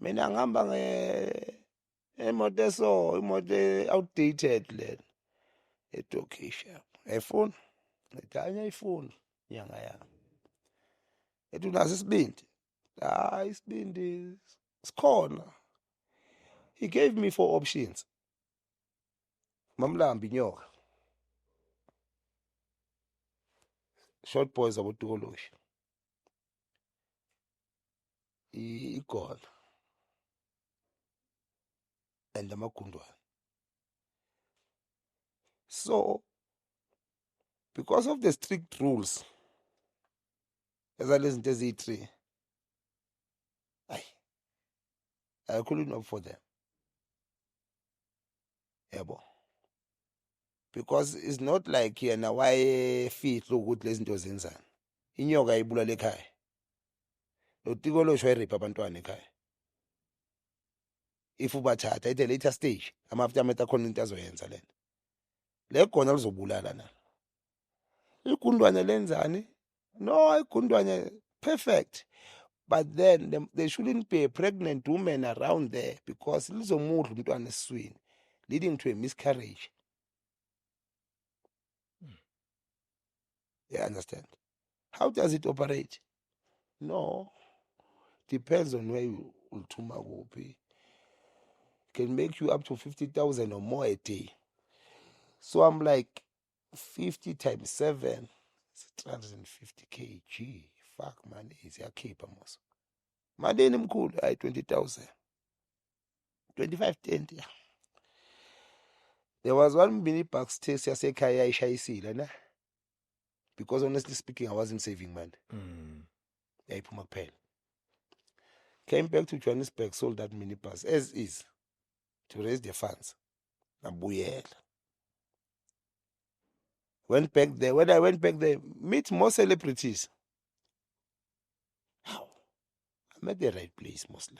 mina ngihamba imoto outdated lena eTurkish ayifuni ngithanya ayifuni nyanga yami ethi unaso isibindi hayi isibindi sikhona. He gave me 4 options. Mamlambi inyoka, short boys abotukoloshi, igola and amagundwane. So because of the strict rules ezalezi zinto eziyi-3 I couldn't opt for them. Yebo. Because it's not like yena wayefihla ukuthi lezi zinto zenzani. Inyoka ayibulala ekhaya. Lotikoloshi wayiripha abantwana ekhaya. If ubathatha at a later stage ama-aftermath akhona into azoyenza lena. Le gona lizobulala na. Igundwane lenzani? No, igundwane perfect. But then there shouldn't be a pregnant woman around there because lizomudla umntwana esiswini, leading to a miscarriage. You understand? How does it operate? No. Depends on where you ulthuma kuphi. Can make you up to 50,000 or more a day. So I'm like 50 times 7, it's 350 kg. Fuck man, isiyakhipha mos. Malini mkhulu? Hayi 20,000. 25 yeah. There was one mini box test yasekhaya ishayisile na. Because honestly speaking I wasn't saving money. Yayiphuma kuphela. Came back to Johannesburg, sold that minibus as is to raise the funds. Ngabuyela. Went back there. When I went back there, meet more celebrities. How? I'm at the right place, mostly.